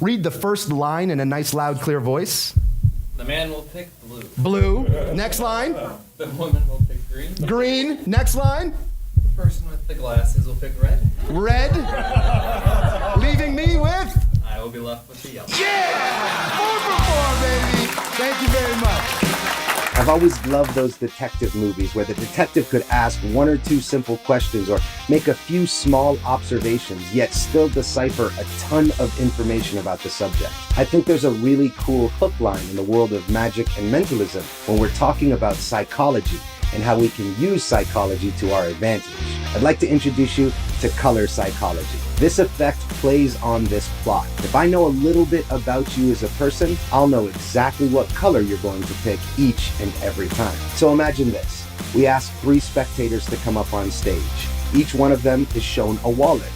Read the first line in a nice, loud, clear voice. The man will pick blue. Blue. Next line. The woman will pick green. Green. Next line. The person with the glasses will pick red. Red. Leaving me with? I will be left with the yellow. Yeah! 4 for 4, baby! Thank you very much. I've always loved those detective movies where the detective could ask 1 or 2 simple questions or make a few small observations, yet still decipher a ton of information about the subject. I think there's a really cool hook line in the world of magic and mentalism when we're talking about psychology and how we can use psychology to our advantage. I'd like to introduce you to color psychology. This effect plays on this plot. If I know a little bit about you as a person, I'll know exactly what color you're going to pick each and every time. So imagine this. We ask 3 spectators to come up on stage. Each one of them is shown a wallet.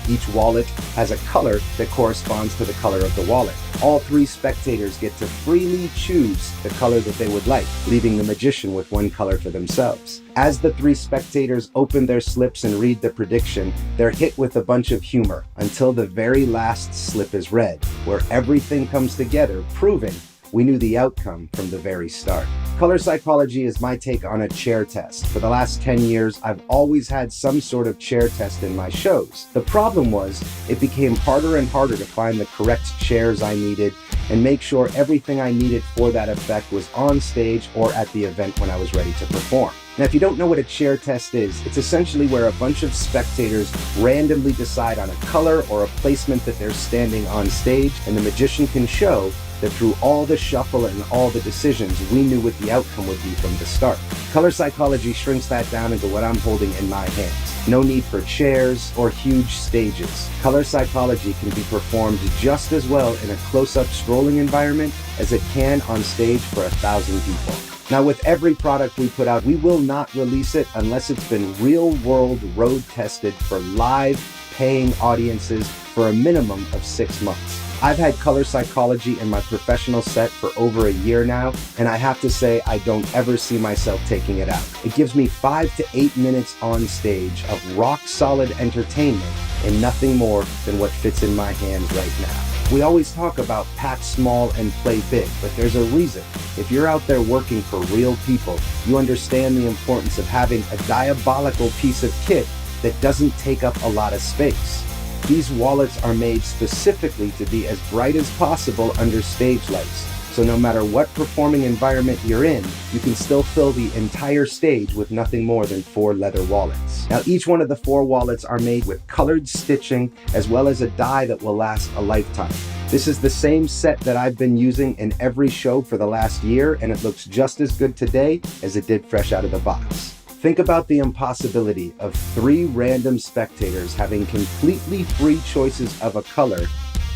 Each wallet has a color that corresponds to the color of the wallet. All 3 spectators get to freely choose the color that they would like, leaving the magician with 1 color for themselves. As the 3 spectators open their slips and read the prediction, they're hit with a bunch of humor until the very last slip is read, where everything comes together, proving we knew the outcome from the very start. Color psychology is my take on a chair test. For the last 10 years, I've always had some sort of chair test in my shows. The problem was, it became harder and harder to find the correct chairs I needed and make sure everything I needed for that effect was on stage or at the event when I was ready to perform. Now, if you don't know what a chair test is, it's essentially where a bunch of spectators randomly decide on a color or a placement that they're standing on stage, and the magician can show that through all the shuffle and all the decisions, we knew what the outcome would be from the start. Color psychology shrinks that down into what I'm holding in my hands. No need for chairs or huge stages. Color psychology can be performed just as well in a close-up strolling environment as it can on stage for 1,000 people. Now, with every product we put out, we will not release it unless it's been real-world road tested for live paying audiences for a minimum of 6 months. I've had color psychology in my professional set for over a year now, and I have to say I don't ever see myself taking it out. It gives me 5 to 8 minutes on stage of rock-solid entertainment and nothing more than what fits in my hands right now. We always talk about pack small and play big, but there's a reason. If you're out there working for real people, you understand the importance of having a diabolical piece of kit that doesn't take up a lot of space. These wallets are made specifically to be as bright as possible under stage lights. So no matter what performing environment you're in, you can still fill the entire stage with nothing more than 4 leather wallets. Now, each one of the 4 wallets are made with colored stitching as well as a die that will last a lifetime. This is the same set that I've been using in every show for the last year, and it looks just as good today as it did fresh out of the box. Think about the impossibility of 3 random spectators having completely free choices of a color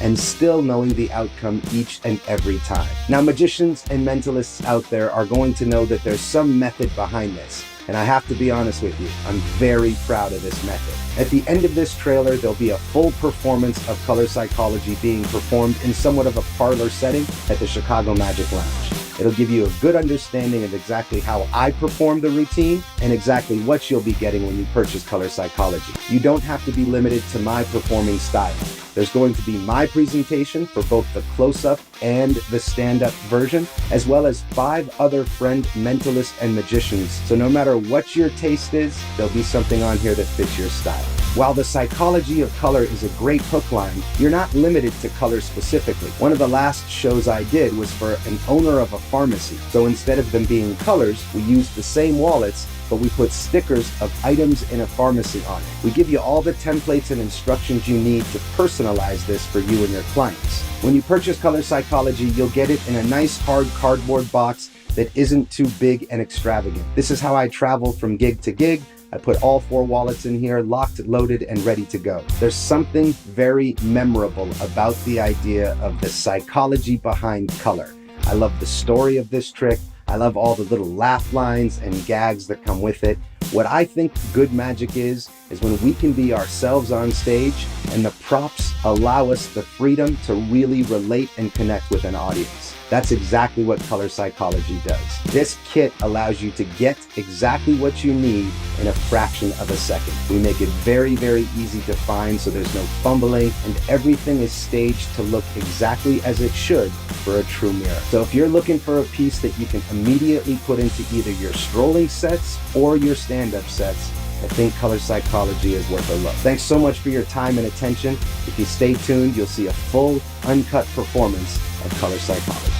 and still knowing the outcome each and every time. Now, magicians and mentalists out there are going to know that there's some method behind this. And I have to be honest with you, I'm very proud of this method. At the end of this trailer, there'll be a full performance of color psychology being performed in somewhat of a parlor setting at the Chicago Magic Lounge. It'll give you a good understanding of exactly how I perform the routine and exactly what you'll be getting when you purchase color psychology. You don't have to be limited to my performing style. There's going to be my presentation for both the close-up and the stand-up version, as well as 5 other friend mentalists and magicians. So no matter what your taste is, there'll be something on here that fits your style. While the psychology of color is a great hook line, you're not limited to color specifically. One of the last shows I did was for an owner of a pharmacy. So instead of them being colors, we used the same wallets, but we put stickers of items in a pharmacy on it. We give you all the templates and instructions you need to personalize this for you and your clients. When you purchase Color Psychology, you'll get it in a nice hard cardboard box that isn't too big and extravagant. This is how I travel from gig to gig. I put all 4 wallets in here, locked, loaded, and ready to go. There's something very memorable about the idea of the psychology behind color. I love the story of this trick. I love all the little laugh lines and gags that come with it. What I think good magic is when we can be ourselves on stage and the props allow us the freedom to really relate and connect with an audience. That's exactly what color psychology does. This kit allows you to get exactly what you need in a fraction of a second. We make it very, very easy to find so there's no fumbling, and everything is staged to look exactly as it should for a true mirror. So if you're looking for a piece that you can immediately put into either your strolling sets or your stand-up sets, I think Color Psychology is worth a look. Thanks so much for your time and attention. If you stay tuned, you'll see a full, uncut performance of Color Psychology.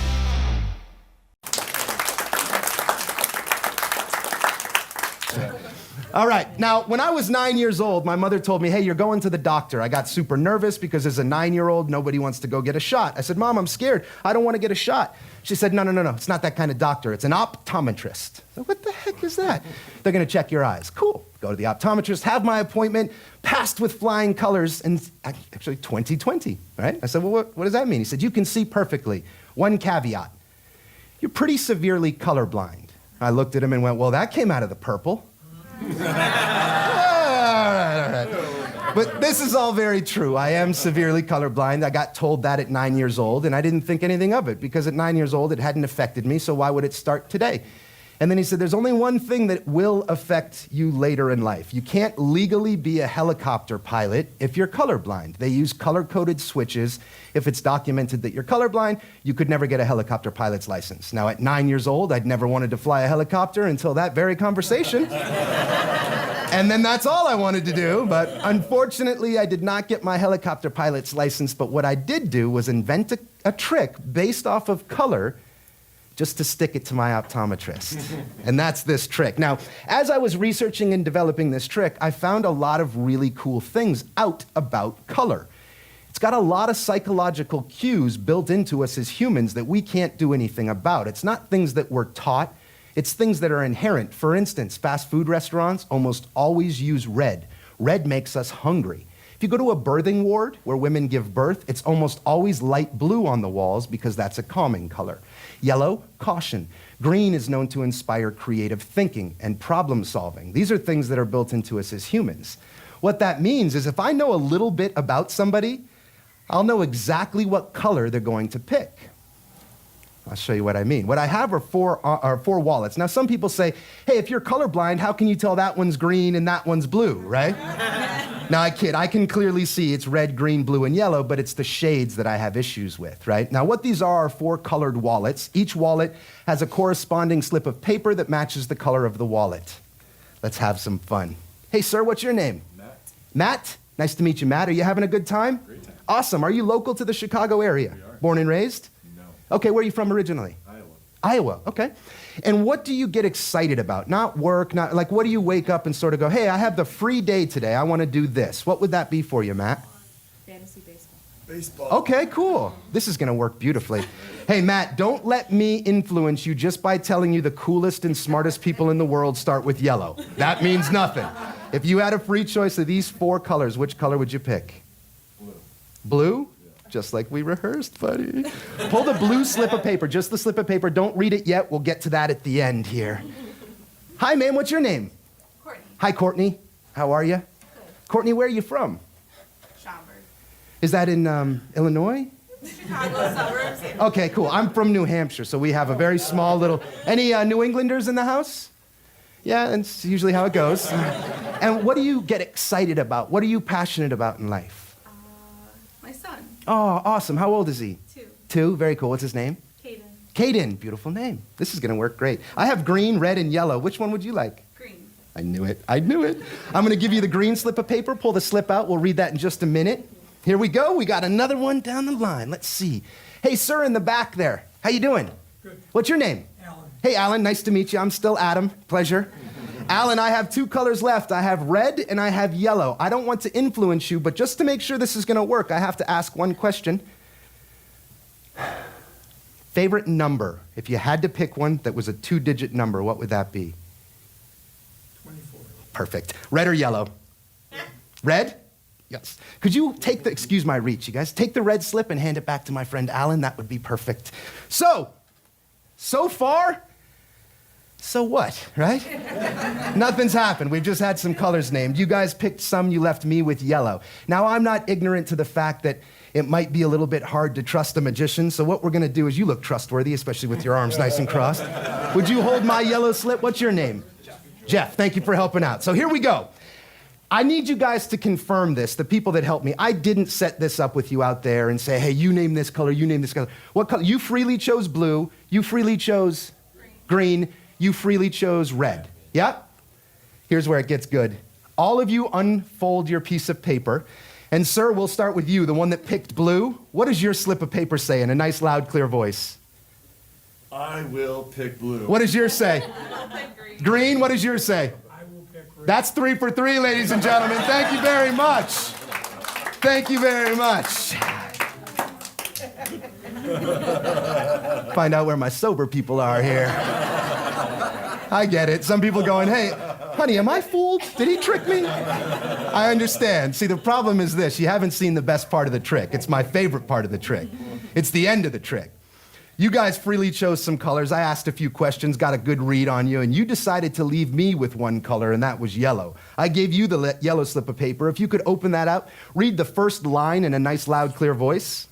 All right, now, when I was 9 years old, my mother told me, hey, you're going to the doctor. I got super nervous because as a 9-year-old, nobody wants to go get a shot. I said, Mom, I'm scared. I don't want to get a shot. She said, no, it's not that kind of doctor. It's an optometrist. So what the heck is that? They're going to check your eyes. Cool. Go to the optometrist, have my appointment, passed with flying colors, and actually 20/20, right? I said, well, what does that mean? He said, you can see perfectly. One caveat. You're pretty severely colorblind. I looked at him and went, well, that came out of the purple. All right. But this is all very true. I am severely colorblind. I got told that at 9 years old, and I didn't think anything of it because at 9 years old, it hadn't affected me, so why would it start today? And then he said, there's only one thing that will affect you later in life. You can't legally be a helicopter pilot if you're colorblind. They use color-coded switches. If it's documented that you're colorblind, you could never get a helicopter pilot's license. Now, at 9 years old, I'd never wanted to fly a helicopter until that very conversation. And then that's all I wanted to do. But unfortunately, I did not get my helicopter pilot's license. But what I did do was invent a trick based off of color just to stick it to my optometrist. And that's this trick. Now, as I was researching and developing this trick, I found a lot of really cool things out about color. It's got a lot of psychological cues built into us as humans that we can't do anything about. It's not things that we're taught, it's things that are inherent. For instance, fast food restaurants almost always use red. Red makes us hungry. If you go to a birthing ward where women give birth, it's almost always light blue on the walls because that's a calming color. Yellow, caution. Green is known to inspire creative thinking and problem solving. These are things that are built into us as humans. What that means is if I know a little bit about somebody, I'll know exactly what color they're going to pick. I'll show you what I mean. What I have are four wallets. Now, some people say, hey, if you're colorblind, how can you tell that one's green and that one's blue, right? Now, I kid. I can clearly see it's red, green, blue, and yellow, but it's the shades that I have issues with, right? Now, what these are 4 colored wallets. Each wallet has a corresponding slip of paper that matches the color of the wallet. Let's have some fun. Hey, sir, what's your name? Matt. Matt? Nice to meet you, Matt. Are you having a good time? Great time. Awesome. Are you local to the Chicago area? We are. Born and raised? No. Okay, where are you from originally? Iowa. Iowa, okay. And what do you get excited about? Not work, not like what do you wake up and sort of go, hey, I have the free day today, I want to do this. What would that be for you, Matt? Fantasy baseball. Baseball. Okay, cool. This is going to work beautifully. Hey, Matt, don't let me influence you just by telling you the coolest and smartest people in the world start with yellow. That means nothing. If you had a free choice of these 4 colors, which color would you pick? Blue. Blue? Just like we rehearsed, buddy. Pull the blue slip of paper, just the slip of paper. Don't read it yet. We'll get to that at the end here. Hi, ma'am. What's your name? Courtney. Hi, Courtney. How are you? Good. Courtney, where are you from? Schaumburg. Is that in Illinois? Chicago suburbs. Yeah. Okay, cool. I'm from New Hampshire, so we have a very small little... Any New Englanders in the house? Yeah, that's usually how it goes. And what do you get excited about? What are you passionate about in life? My son. Oh, awesome. How old is he? 2. 2? Very cool. What's his name? Caden. Caden. Beautiful name. This is going to work great. I have green, red, and yellow. Which one would you like? Green. I knew it. I knew it. I'm going to give you the green slip of paper. Pull the slip out. We'll read that in just a minute. Here we go. We got another one down the line. Let's see. Hey, sir, in the back there. How you doing? Good. What's your name? Alan. Hey, Alan. Nice to meet you. I'm still Adam. Pleasure. Alan, I have 2 colors left. I have red and I have yellow. I don't want to influence you, but just to make sure this is going to work, I have to ask one question. Favorite number? If you had to pick one that was a 2-digit number, what would that be? 24. Perfect. Red or yellow? Red? Yes. Could you take excuse my reach, you guys, take the red slip and hand it back to my friend Alan? That would be perfect. So far, so what, right? Nothing's happened. We've just had some colors named. You guys picked some, you left me with yellow. Now, I'm not ignorant to the fact that it might be a little bit hard to trust a magician. So what we're going to do is, you look trustworthy, especially with your arms nice and crossed. Would you hold my yellow slip? What's your name? Jeff, thank you for helping out. So here we go. I need you guys to confirm this, the people that helped me. I didn't set this up with you out there and say, hey, you name this color, you name this color. What color? You freely chose blue. You freely chose green. You freely chose red. Yeah? Here's where it gets good. All of you unfold your piece of paper. And sir, we'll start with you, the one that picked blue. What does your slip of paper say in a nice, loud, clear voice? I will pick blue. What does yours say? Green, what does yours say? I will pick red. That's 3 for 3, ladies and gentlemen. Thank you very much. Thank you very much. Find out where my sober people are here. I get it. Some people going, hey, honey, am I fooled? Did he trick me? I understand. See, the problem is this. You haven't seen the best part of the trick. It's my favorite part of the trick. It's the end of the trick. You guys freely chose some colors. I asked a few questions, got a good read on you, and you decided to leave me with one color, and that was yellow. I gave you the yellow slip of paper. If you could open that up, read the first line in a nice, loud, clear voice.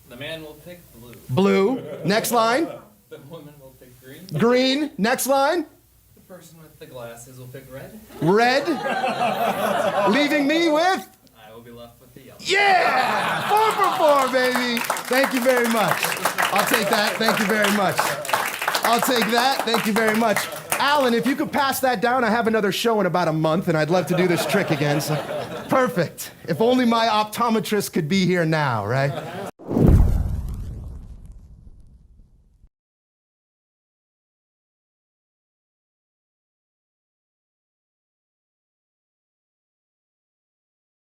The man will pick blue. Blue. Next line. The woman will pick green. Green. Next line. The person with the glasses will pick red. Red. Leaving me with? I will be left with the yellow. Yeah! 4 for 4, baby. Thank you very much. I'll take that. Thank you very much. I'll take that. Thank you very much. Alan, if you could pass that down, I have another show in about a month, and I'd love to do this trick again. So, perfect. If only my optometrist could be here now, right?